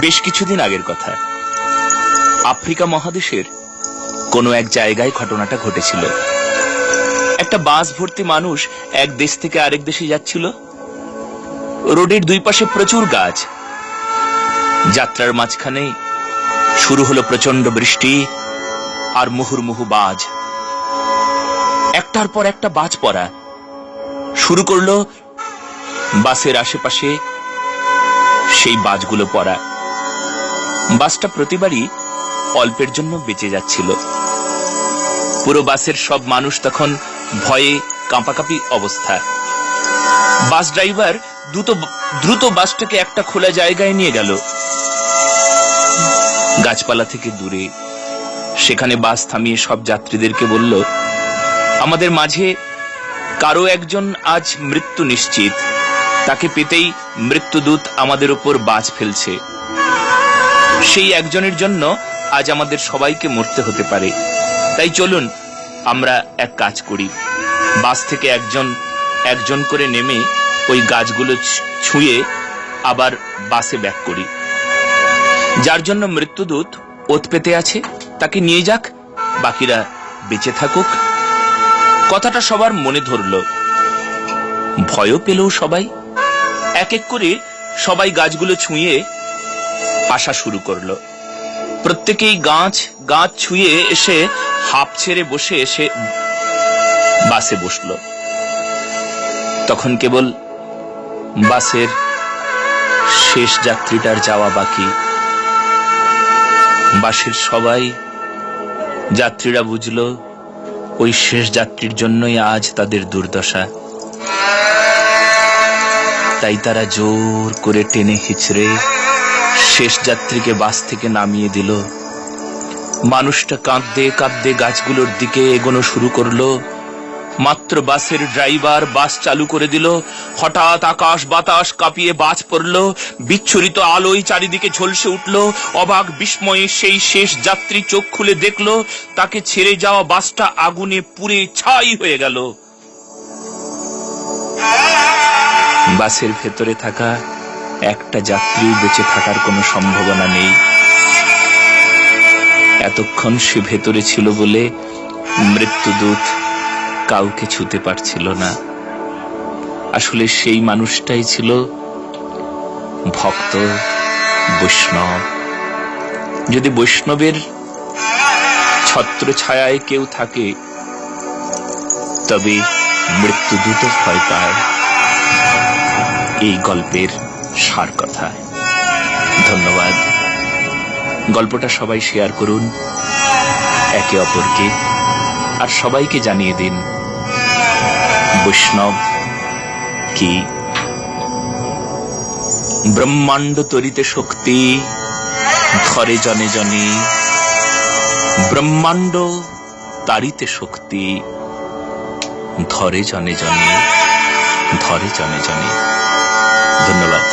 বেশ কিছুদিন আগের কথা। আফ্রিকা মহাদেশের কোনো এক জায়গায় ঘটনাটা ঘটেছিল। একটা বাস ভর্তি মানুষ এক দেশ থেকে আরেক দেশে যাচ্ছিল। রোডের দুই পাশে প্রচুর গাছ। যাত্রার মাঝখানে শুরু হলো প্রচন্ড বৃষ্টি আর মুহুর্মুহু বাজ। একটার পর একটা বাজ পড়া শুরু করলো বাসের আশেপাশে। সেই বাজগুলো পড়া, বাসটা প্রতিবারই অল্পের জন্য বেঁচে যাচ্ছিল। পুরো বাসের সব মানুষ তখন ভয়ে কাঁপাকাঁপি অবস্থা। বাস ড্রাইভার দ্রুত বাসটাকে একটা খোলা জায়গায় নিয়ে গেল, গাছপালা থেকে দূরে। সেখানে বাস থামিয়ে সব যাত্রীদেরকে বলল, আমাদের মাঝে কারো একজন আজ মৃত্যু নিশ্চিত। তাকে পেতেই মৃত্যুদূত আমাদের উপর বাজ ফেলছে। সেই একজনের জন্য আজ আমাদের সবাইকে মরতে হতে পারে। তাই চলুন আমরা এক কাজ করি, বাস থেকে একজন করে নেমে ওই গাছগুলো ছুঁয়ে আবার বাসে ব্যাক করি। যার জন্য মৃত্যুদূত ওত পেতে আছে তাকে নিয়ে যাক, বাকিরা বেঁচে থাকুক। কথাটা সবার মনে ধরল, ভয়ও পেল সবাই। এক এক করে সবাই গাছগুলো ছুঁয়ে আসা শুরু করলো। প্রত্যেকেই গাছ ছুঁয়ে এসে হাঁপ ছেড়ে বসে এসে বাসে বসলো। তখন কেবল বাসের শেষ যাত্রীটার যাওয়া বাকি। বাসের সবাই যাত্রীরা বুঝলো ওই শেষ যাত্রীর জন্যই আজ তাদের দুর্দশা। তাই তারা জোর করে টেনে হিচড়ে শেষ যাত্রীকে বাস থেকে নামিয়ে দিল। মানুষটা কাঁদতে কাঁদতে গাছগুলোর দিকে এগোনো শুরু করলো। মাত্র বাসের ড্রাইভার বাস চালু করে দিল, হঠাৎ আকাশ বাতাস কাঁপিয়ে বাজ পড়ল। বিচ্ছুরিত আলোয় চারিদিকে ঝলসে উঠল। অবাক বিস্ময়ে সেই শেষ যাত্রী চোখ খুলে দেখল তাকে ছেড়ে যাওয়া বাসটা আগুনে পুড়ে ছাই হয়ে গেল। বাসের ভেতরে থাকা একটা যাত্রী বেঁচে থাকার কোনো সম্ভাবনা নেই। এতক্ষণ সে ভেতরে ছিল বলে মৃত্যুদূত কাউকে ছুঁতে পারছিল না। আসলে সেই মানুষটাই ছিল ভক্ত, বৈষ্ণব। যদি বৈষ্ণবের ছত্র ছায়ায় কেউ থাকে তবে মৃত্যুদূত ভয় পায়। এই গল্পের সার কথা। ধন্যবাদ। গল্পটা সবাই শেয়ার করুন একে অপরকে, আর সবাইকে জানিয়ে দিন বৈষ্ণব কি। ব্রহ্মাণ্ড তরিতে শক্তি ধরে জনে জনে, ব্রহ্মাণ্ড তারিতে শক্তি ধরে জনে জনে, ধরে জনে জনে। ধন্যবাদ।